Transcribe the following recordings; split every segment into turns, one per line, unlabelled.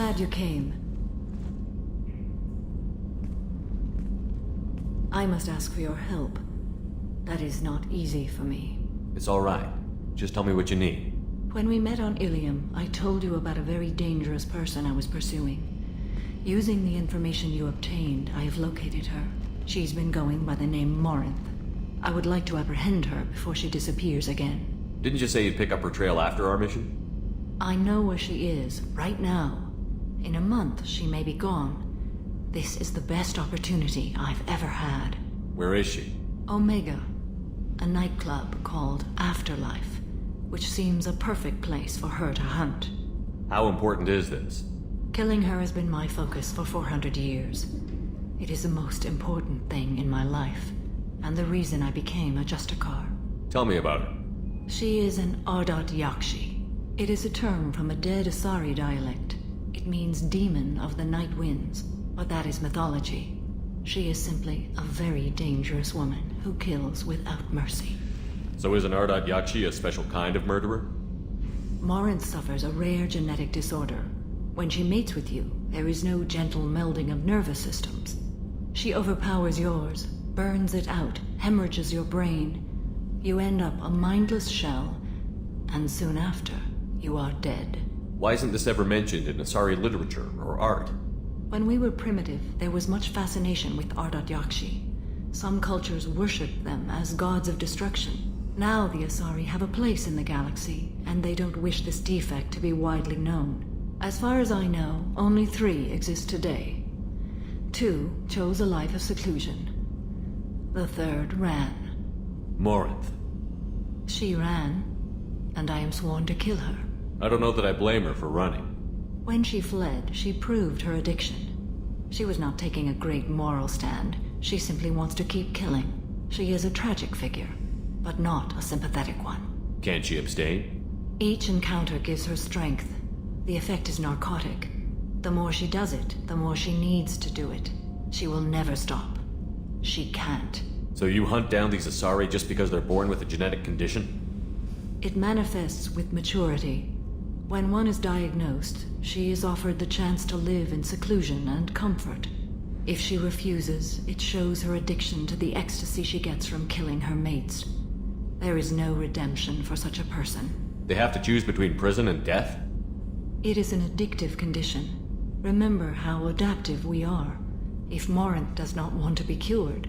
glad you came. I must ask for your help. That is not easy for me.
It's all right. Just tell me what you need.
When we met on Ilium, I told you about a very dangerous person I was pursuing. Using the information you obtained, I have located her. She's been going by the name Morinth. I would like to apprehend her before she disappears again.
Didn't you say you'd pick up her trail after our mission?
I know where she is, right now. In a month, she may be gone. This is the best opportunity I've ever had.
Where is she?
Omega, a nightclub called Afterlife, which seems a perfect place for her to hunt.
How important is this?
Killing her has been my focus for 400 years. It is the most important thing in my life, and the reason I became a Justicar.
Tell me about her.
She is an Ardat Yakshi. It is a term from a dead Asari dialect. It means demon of the night winds, but that is mythology. She is simply a very dangerous woman who kills without mercy.
So is an Ardat Yakshi a special kind of murderer?
Morinth suffers a rare genetic disorder. When she mates with you, there is no gentle melding of nervous systems. She overpowers yours, burns it out, hemorrhages your brain. You end up a mindless shell, and soon after, you are dead.
Why isn't this ever mentioned in Asari literature or art?
When we were primitive, there was much fascination with Ardat Yakshi. Some cultures worshipped them as gods of destruction. Now the Asari have a place in the galaxy, and they don't wish this defect to be widely known. As far as I know, only 3 exist today. 2 chose a life of seclusion. The 3rd ran.
Morinth.
She ran, and I am sworn to kill her.
I don't know that I blame her for running.
When she fled, she proved her addiction. She was not taking a great moral stand. She simply wants to keep killing. She is a tragic figure, but not a sympathetic one.
Can't she abstain?
Each encounter gives her strength. The effect is narcotic. The more she does it, the more she needs to do it. She will never stop. She can't.
So you hunt down these Asari just because they're born with a genetic condition?
It manifests with maturity. When one is diagnosed, she is offered the chance to live in seclusion and comfort. If she refuses, it shows her addiction to the ecstasy she gets from killing her mates. There is no redemption for such a person.
They have to choose between prison and death?
It is an addictive condition. Remember how adaptive we are. If Morinth does not want to be cured,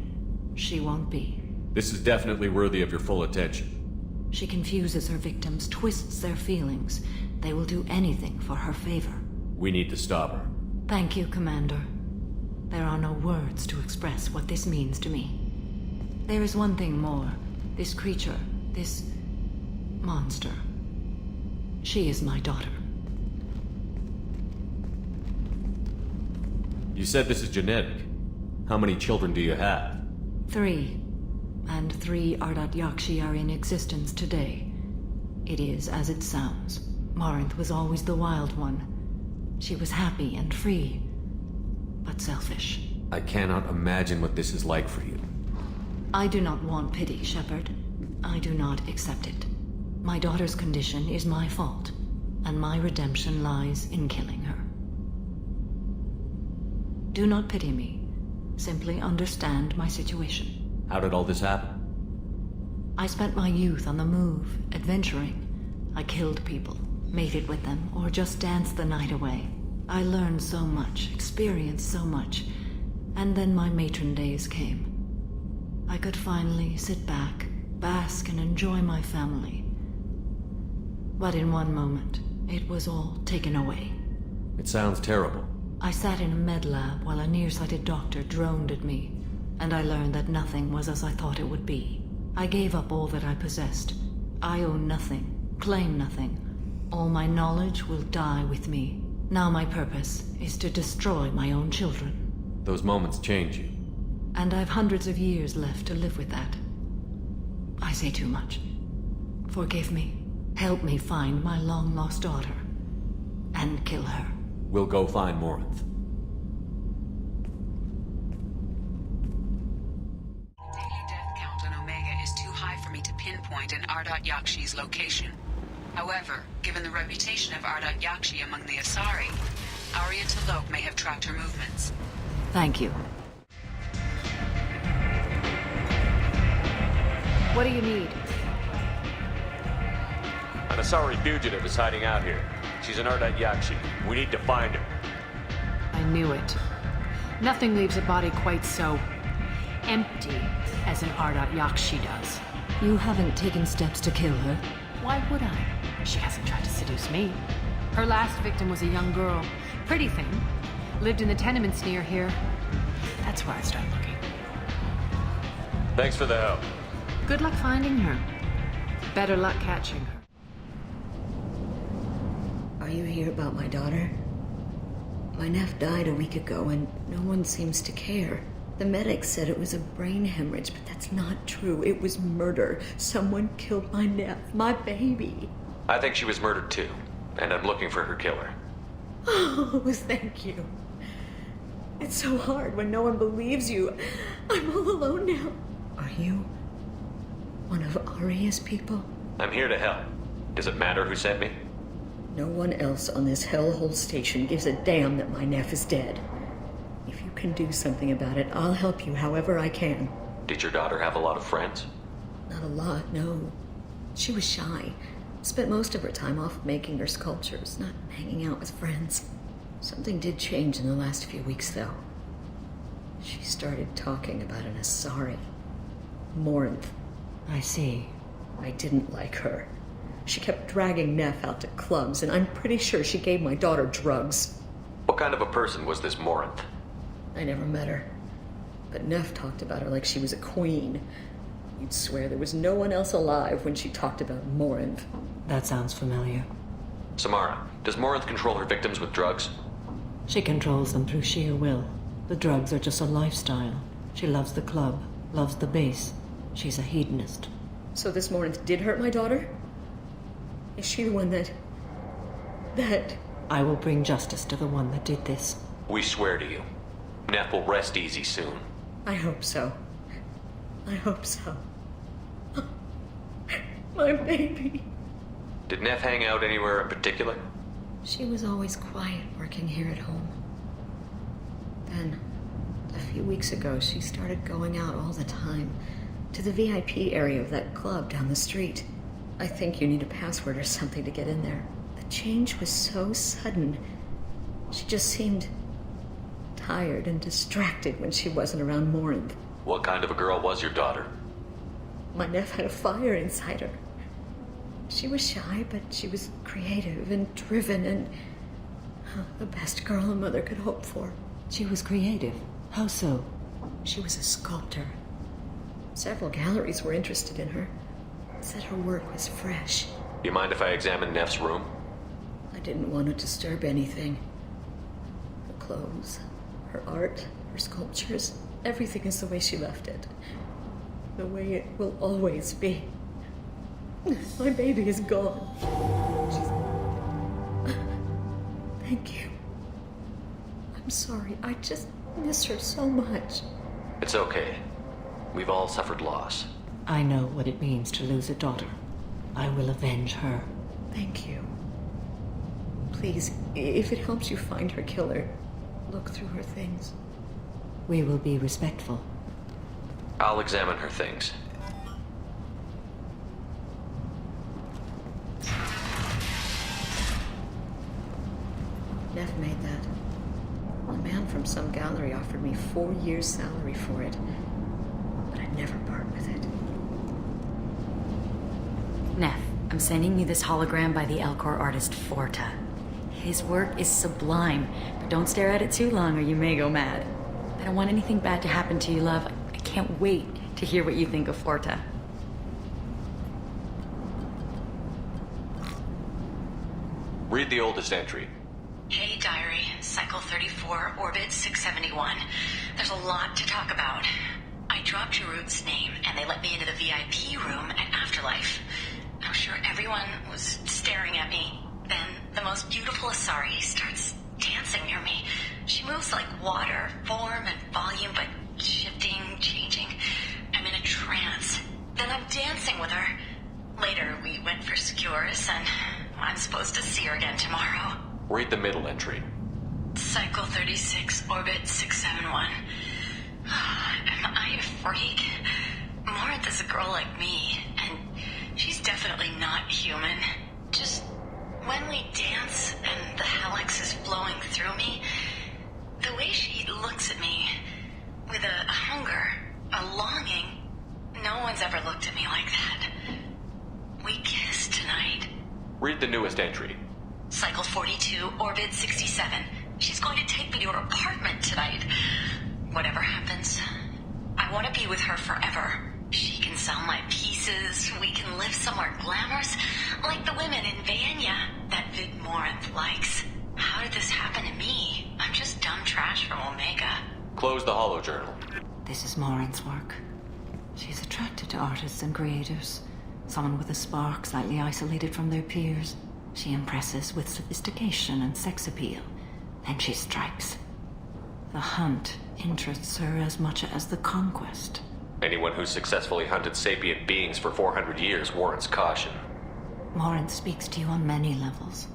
she won't be.
This is definitely worthy of your full attention.
She confuses her victims, twists their feelings. They will do anything for her favor.
We need to stop her.
Thank you, Commander. There are no words to express what this means to me. There is one thing more. This creature, this monster. She is my daughter.
You said this is genetic. How many children do you have?
3. And 3 Ardat Yakshi are in existence today. It is as it sounds. Morinth was always the wild one. She was happy and free, but selfish.
I cannot imagine what this is like for you.
I do not want pity, Shepard. I do not accept it. My daughter's condition is my fault, and my redemption lies in killing her. Do not pity me. Simply understand my situation.
How did all this happen?
I spent my youth on the move, adventuring. I killed people, mated with them, or just danced the night away. I learned so much, experienced so much, and then my matron days came. I could finally sit back, bask and enjoy my family. But in one moment, it was all taken away.
It sounds terrible.
I sat in a med lab while a nearsighted doctor droned at me, and I learned that nothing was as I thought it would be. I gave up all that I possessed. I own nothing, claim nothing. All my knowledge will die with me. Now my purpose is to destroy my own children.
Those moments change you.
And I've hundreds of years left to live with that. I say too much. Forgive me. Help me find my long-lost daughter. And kill her.
We'll go find Morinth.
Daily death count on Omega is too high for me to pinpoint an Ardat Yakshi's location. However, given the reputation of Ardat Yakshi among the Asari, Arya T'Loak may have tracked her movements.
Thank you. What do you need?
An Asari fugitive is hiding out here. She's an Ardat Yakshi. We need to find her.
I knew it. Nothing leaves a body quite so empty as an Ardat Yakshi does.
You haven't taken steps to kill her?
Why would I? She hasn't tried to seduce me. Her last victim was a young girl. Pretty thing. Lived in the tenements near here. That's where I started looking.
Thanks for the help.
Good luck finding her. Better luck catching her.
Are you here about my daughter? My nephew died a week ago and no one seems to care. The medics said it was a brain hemorrhage, but that's not true. It was murder. Someone killed my nephew, my baby.
I think she was murdered too, and I'm looking for her killer.
Oh, thank you. It's so hard when no one believes you. I'm all alone now. Are you one of Arya's people?
I'm here to help. Does it matter who sent me?
No one else on this hellhole station gives a damn that my nephew is dead. If you can do something about it, I'll help you however I can.
Did your daughter have a lot of friends?
Not a lot, no. She was shy. Spent most of her time off making her sculptures, not hanging out with friends. Something did change in the last few weeks, though. She started talking about an Asari. Morinth.
I see.
I didn't like her. She kept dragging Neff out to clubs, and I'm pretty sure she gave my daughter drugs.
What kind of a person was this Morinth?
I never met her. But Neff talked about her like she was a queen. You'd swear there was no one else alive when she talked about Morinth.
That sounds familiar.
Samara, does Morinth control her victims with drugs?
She controls them through sheer will. The drugs are just a lifestyle. She loves the club, loves the base. She's a hedonist.
So this Morinth did hurt my daughter? Is she the one that...
I will bring justice to the one that did this.
We swear to you. Neff will rest easy soon.
I hope so. I hope so. My baby.
Did Neff hang out anywhere in particular?
She was always quiet working here at home. Then, a few weeks ago, she started going out all the time to the VIP area of that club down the street. I think you need a password or something to get in there. The change was so sudden. She just seemed tired and distracted when she wasn't around Morinth.
What kind of a girl was your daughter?
My nephew had a fire inside her. She was shy, but she was creative and driven and the best girl a mother could hope for.
She was creative. How so?
She was a sculptor. Several galleries were interested in her. Said her work was fresh.
You mind if I examine Neff's room?
I didn't want to disturb anything. Her clothes, her art, her sculptures, everything is the way she left it. The way it will always be. My baby is gone. Thank you. I'm sorry. I just miss her so much.
It's okay. We've all suffered loss.
I know what it means to lose a daughter. I will avenge her.
Thank you. Please, if it helps you find her killer, look through her things.
We will be respectful.
I'll examine her things.
Neff made that. A man from some gallery offered me 4 years' salary for it, but I'd never part with it.
Neff, I'm sending you this hologram by the Elcor artist Forta. His work is sublime, but don't stare at it too long or you may go mad. I don't want anything bad to happen to you, love. I can't wait to hear what you think of Forta.
Read the oldest entry.
Hey, diary. Cycle 34, orbit 671. There's a lot to talk about. I dropped Jarut's name, and they let me into the VIP room at Afterlife. I'm sure everyone was staring at me. Then the most beautiful Asari starts dancing near me. She moves like water, form and volume, but shifting, changing. I'm in a trance. Then I'm dancing with her. Later, we went for skewers, and I'm supposed to see her again tomorrow.
Read the middle entry.
Cycle 36, orbit 671. Am I a freak? Morinth is a girl like me, and she's definitely not human. Just when we dance and the helix is flowing through me, the way she looks at me with a hunger, a longing, no one's ever looked at me like that. We kissed tonight.
Read the newest entry.
Cycle 42, orbit 67. She's going to take me to her apartment tonight. Whatever happens, I want to be with her forever. She can sell my pieces. We can live somewhere glamorous, like the women in Vanya that Vid Morinth likes. How did this happen to me? I'm just dumb trash from Omega.
Close the holojournal.
This is Morinth's work. She's attracted to artists and creators. Someone with a spark, slightly isolated from their peers. She impresses with sophistication and sex appeal. Then she strikes. The hunt interests her as much as the conquest.
Anyone who's successfully hunted sapient beings for 400 years warrants caution.
Morinth speaks to you on many levels.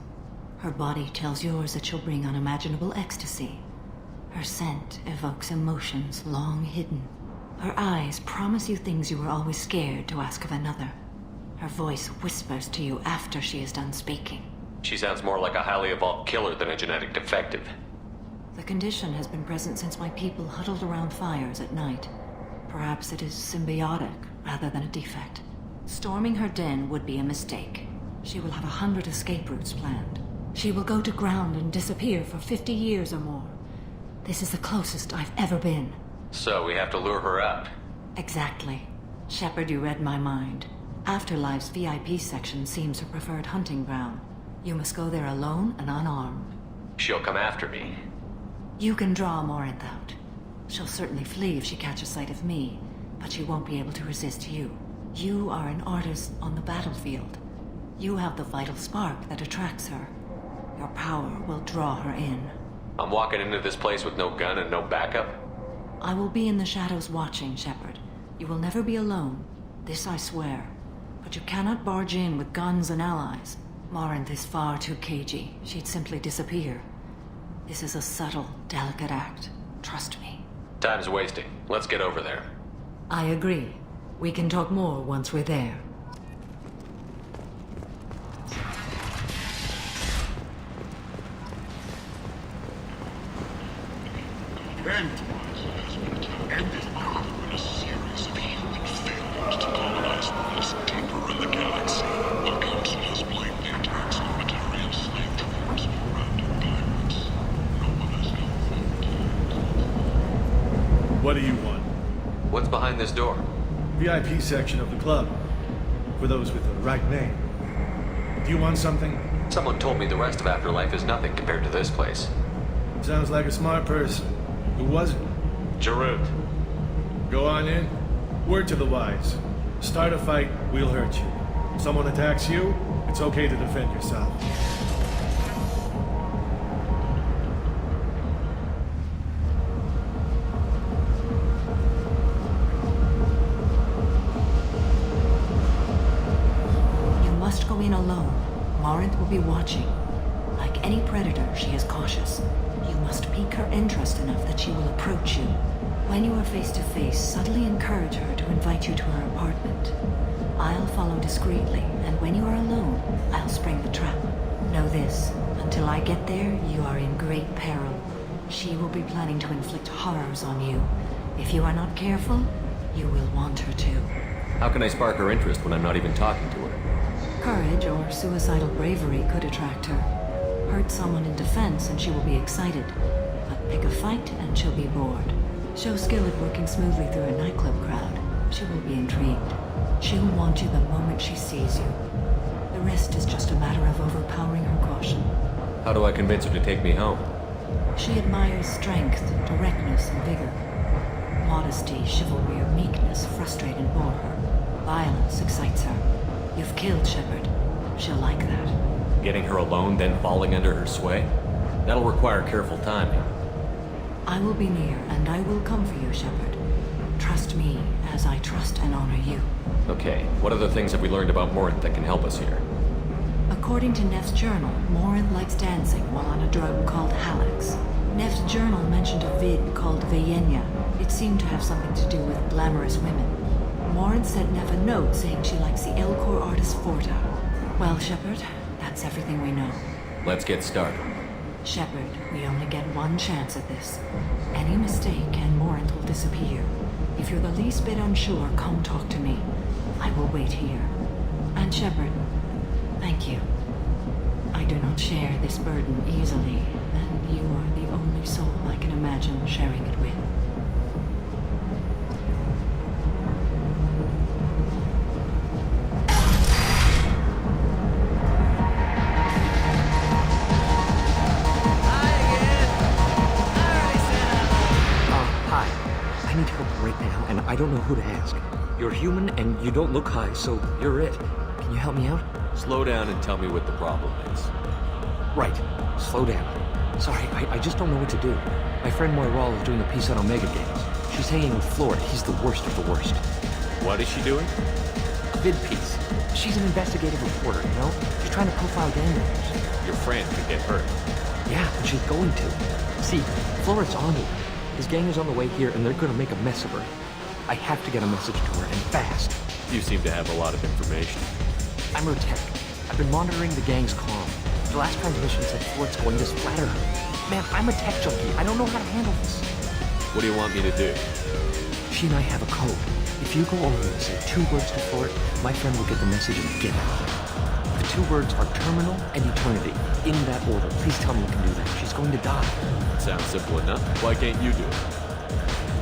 Her body tells yours that she'll bring unimaginable ecstasy. Her scent evokes emotions long hidden. Her eyes promise you things you were always scared to ask of another. Her voice whispers to you after she is done speaking.
She sounds more like a highly evolved killer than a genetic defective.
The condition has been present since my people huddled around fires at night. Perhaps it is symbiotic rather than a defect. Storming her den would be a mistake. She will have 100 escape routes planned. She will go to ground and disappear for 50 years or more. This is the closest I've ever been.
So we have to lure her out.
Exactly. Shepard, you read my mind. Afterlife's VIP section seems her preferred hunting ground. You must go there alone and unarmed.
She'll come after me.
You can draw Morinth out. She'll certainly flee if she catches sight of me, but she won't be able to resist you. You are an artist on the battlefield. You have the vital spark that attracts her. Your power will draw her in.
I'm walking into this place with no gun and no backup?
I will be in the shadows watching, Shepard. You will never be alone. This I swear. But you cannot barge in with guns and allies. Morinth is far too cagey. She'd simply disappear. This is a subtle, delicate act. Trust me.
Time's wasting. Let's get over there.
I agree. We can talk more once we're there.
What do you want?
What's behind this door?
VIP section of the club. For those with the right name. Do you want something?
Someone told me the rest of Afterlife is nothing compared to this place.
Sounds like a smart person. Who was it?
Jarut.
Go on in. Word to the wise. Start a fight, we'll hurt you. Someone attacks you, it's okay to defend yourself.
Go in alone. Morinth will be watching. Like any predator, she is cautious. You must pique her interest enough that she will approach you. When you are face to face, subtly encourage her to invite you to her apartment. I'll follow discreetly, and when you are alone, I'll spring the trap. Know this, until I get there, you are in great peril. She will be planning to inflict horrors on you. If you are not careful, you will want her to.
How can I spark her interest when I'm not even talking to her?
Courage or suicidal bravery could attract her. Hurt someone in defense and she will be excited. But pick a fight and she'll be bored. Show skill at working smoothly through a nightclub crowd. She will be intrigued. She'll want you the moment she sees you. The rest is just a matter of overpowering her caution.
How do I convince her to take me home?
She admires strength, directness, and vigor. Modesty, chivalry, or meekness frustrate and bore her. Violence excites her. You've killed Shepard. She'll like that.
Getting her alone, then falling under her sway? That'll require careful timing.
I will be near, and I will come for you, Shepard. Trust me, as I trust and honor you.
Okay, what other things have we learned about Morinth that can help us here?
According to Neff's journal, Morinth likes dancing while on a drug called Hallex. Nev's journal mentioned a vid called Vayenya. It seemed to have something to do with glamorous women. Morin sent Nev a note saying she likes the Elcor artist Forta. Well, Shepard, that's everything we know.
Let's get started.
Shepard, we only get one chance at this. Any mistake and Morin will disappear. If you're the least bit unsure, come talk to me. I will wait here. And Shepard, thank you. I do not share this burden easily, and you are the only soul I can imagine sharing it with.
I need help right now, and I don't know who to ask. You're human, and you don't look high, so you're it. Can you help me out?
Slow down and tell me what the problem is.
Right. Slow down. Sorry, I just don't know what to do. My friend Moiral is doing a piece on Omega Games. She's hanging with Floyd. He's the worst of the worst.
What is she doing?
A vid piece. She's an investigative reporter, you know? She's trying to profile gang members.
Your friend could get hurt.
Yeah, and she's going to. See, Floyd's on it. His gang is on the way here, and they're gonna make a mess of her. I have to get a message to her, and fast.
You seem to have a lot of information.
I'm her tech. I've been monitoring the gang's comm. The last transmission said Floyd's going to splatter her. Man, I'm a tech junkie. I don't know how to handle this.
What do you want me to do?
She and I have a code. If you go over and say 2 words to Floyd, my friend will get the message and get out. The 2 words are terminal and eternity. In that order. Please tell me you can do that. She's going to die.
Sounds simple enough. Why can't you do it?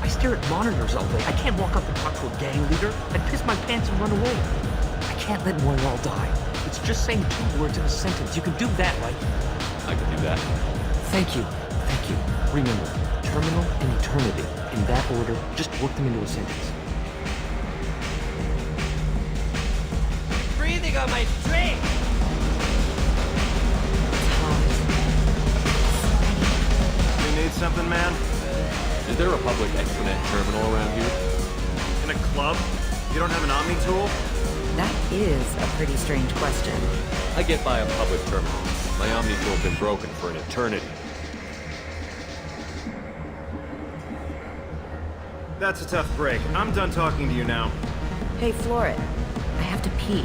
I stare at monitors all day. I can't walk up and talk to a gang leader. I'd piss my pants and run away. I can't let Moiral die. It's just saying 2 words in a sentence. You can do that, right?
I can do that.
Thank you. Thank you. Remember, terminal and eternity. In that order, just work them into a sentence.
Breathing on my drink!
You need something, man?
Is there a public exponent terminal around here?
In a club? You don't have an Omni tool?
That is a pretty strange question.
I get by a public terminal. My Omni tool's been broken for an eternity.
That's a tough break. I'm done talking to you now.
Hey, Florid. I have to pee.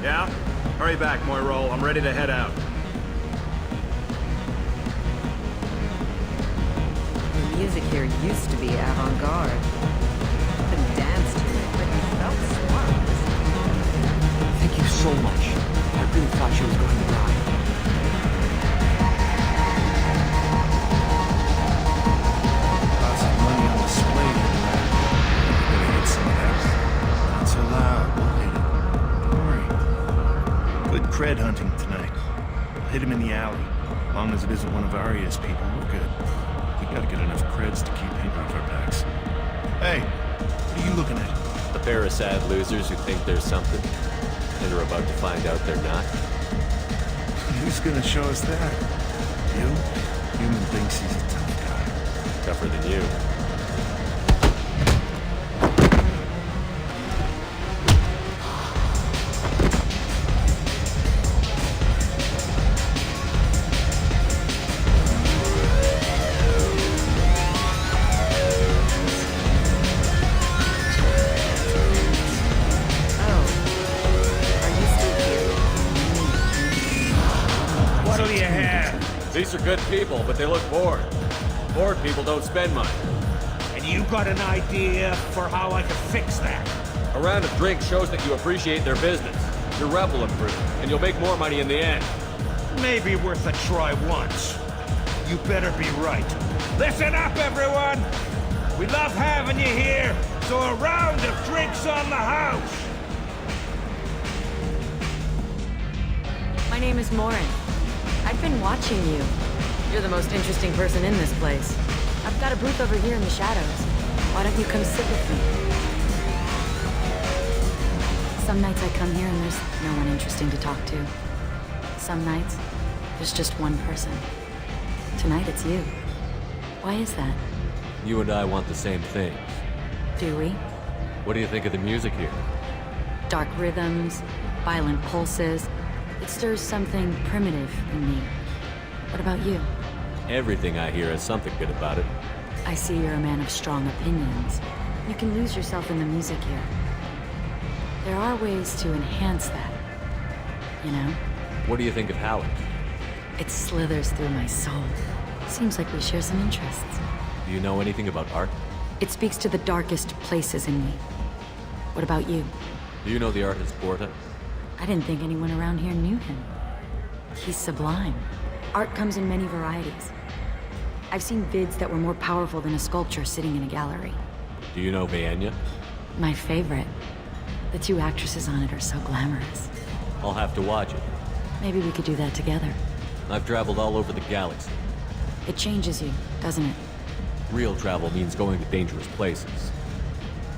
Yeah? Hurry back, Moiral. I'm ready to head out.
The music here used to be avant-garde. Couldn't dance to it, but you felt smart.
Thank you so much. I really thought she was going to die.
Lots of money on display tonight. Better hit some of that. Not so loud, we'll hit it. Don't worry. Good cred hunting tonight. We'll hit him in the alley. As long as it isn't one of Arya's people, we're good. We gotta get enough creds to keep him off our backs. Hey, what are you looking at?
A pair of sad losers who think there's something, and are about to find out they're not.
Who's gonna show us that? You? Human thinks he's a tough guy.
Tougher than you. These are good people, but they look bored. Bored people don't spend money.
And you got an idea for how I can fix that?
A round of drinks shows that you appreciate their business. Your rep will improve, and you'll make more money in the end.
Maybe worth a try once. You better be right. Listen up, everyone! We love having you here, so a round of drinks on the house!
My name is Morin. I've been watching you. You're the most interesting person in this place. I've got a booth over here in the shadows. Why don't you come sit with me? Some nights I come here and there's no one interesting to talk to. Some nights, there's just one person. Tonight it's you. Why is that?
You and I want the same thing.
Do we?
What do you think of the music here?
Dark rhythms, violent pulses. It stirs something primitive in me. What about you?
Everything I hear has something good about it.
I see you're a man of strong opinions. You can lose yourself in the music here. There are ways to enhance that, you know?
What do you think of Halleck?
It slithers through my soul. Seems like we share some interests.
Do you know anything about art?
It speaks to the darkest places in me. What about you?
Do you know the artist Porta?
I didn't think anyone around here knew him. He's sublime. Art comes in many varieties. I've seen vids that were more powerful than a sculpture sitting in a gallery.
Do you know Vienya?
My favorite. The two actresses on it are so glamorous.
I'll have to watch it.
Maybe we could do that together.
I've traveled all over the galaxy.
It changes you, doesn't it?
Real travel means going to dangerous places.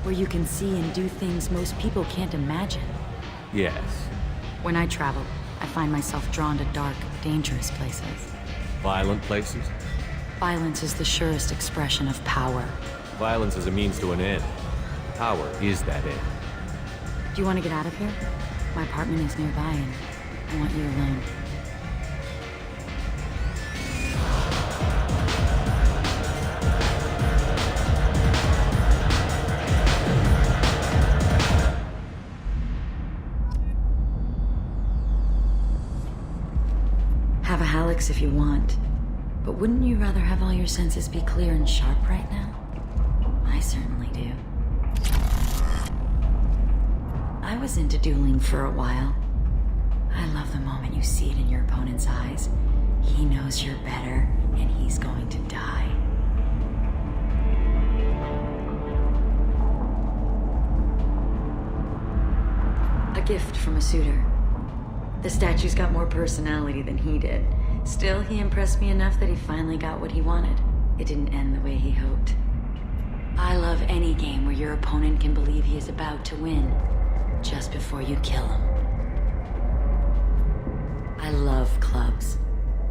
Where you can see and do things most people can't imagine.
Yes.
When I travel, I find myself drawn to dark, dangerous places.
Violent places?
Violence is the surest expression of power.
Violence is a means to an end. Power is that end.
Do you want to get out of here? My apartment is nearby and I want you alone. Have a Hallex if you want, but wouldn't you rather have all your senses be clear and sharp right now? I certainly do. I was into dueling for a while. I love the moment you see it in your opponent's eyes. He knows you're better, and he's going to die. A gift from a suitor. The statue's got more personality than he did. Still, he impressed me enough that he finally got what he wanted. It didn't end the way he hoped. I love any game where your opponent can believe he is about to win, just before you kill him. I love clubs.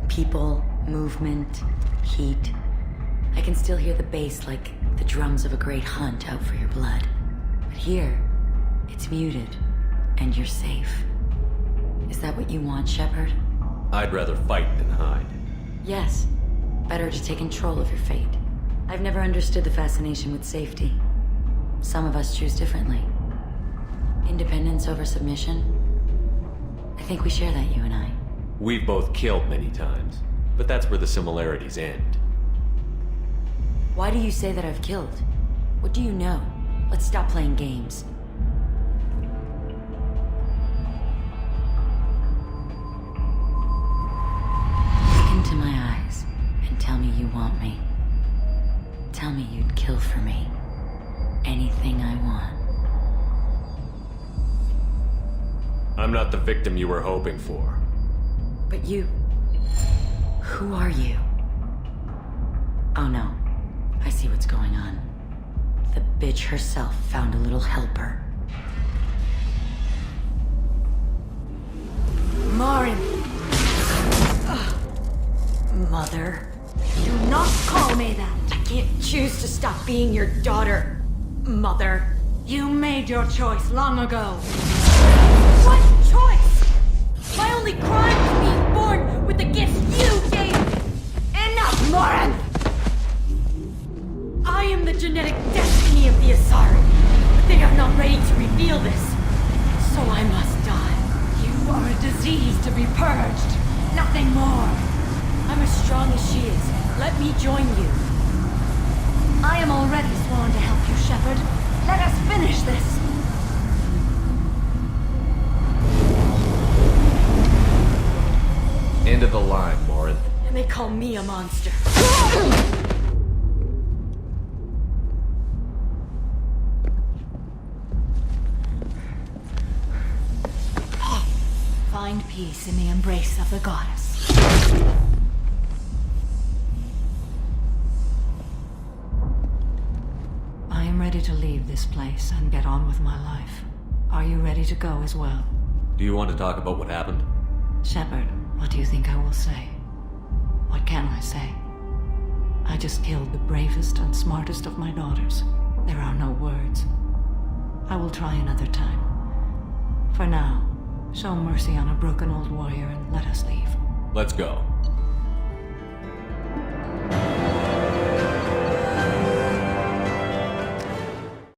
People, movement, heat. I can still hear the bass like the drums of a great hunt out for your blood. But here, it's muted, and you're safe. Is that what you want, Shepard?
I'd rather fight than hide.
Yes. Better to take control of your fate. I've never understood the fascination with safety. Some of us choose differently. Independence over submission? I think we share that, you and I.
We've both killed many times, but that's where the similarities end.
Why do you say that I've killed? What do you know? Let's stop playing games. Look into my eyes and tell me you want me. Tell me you'd kill for me. Anything I want.
I'm not the victim you were hoping for.
But you... Who are you? Oh no. I see what's going on. The bitch herself found a little helper. Marin! Mother.
Do not call me that!
I can't choose to stop being your daughter, Mother.
You made your choice long ago.
What choice? My only crime was being born with the gifts you gave me. Enough, Morin! I am the genetic destiny of the Asari, but they are not ready to reveal this, so I must die.
You are a disease to be purged. Nothing more.
I'm as strong as she is. Let me join you.
I am already sworn to help you, Shepard. Let us finish this.
End of the line, Morin.
And they call me a monster.
Find peace in the embrace of the goddess. I am ready to leave this place and get on with my life. Are you ready to go as well?
Do you want to talk about what happened?
Shepard, what do you think I will say? What can I say? I just killed the bravest and smartest of my daughters. There are no words. I will try another time. For now, show mercy on a broken old warrior and let us leave.
Let's go.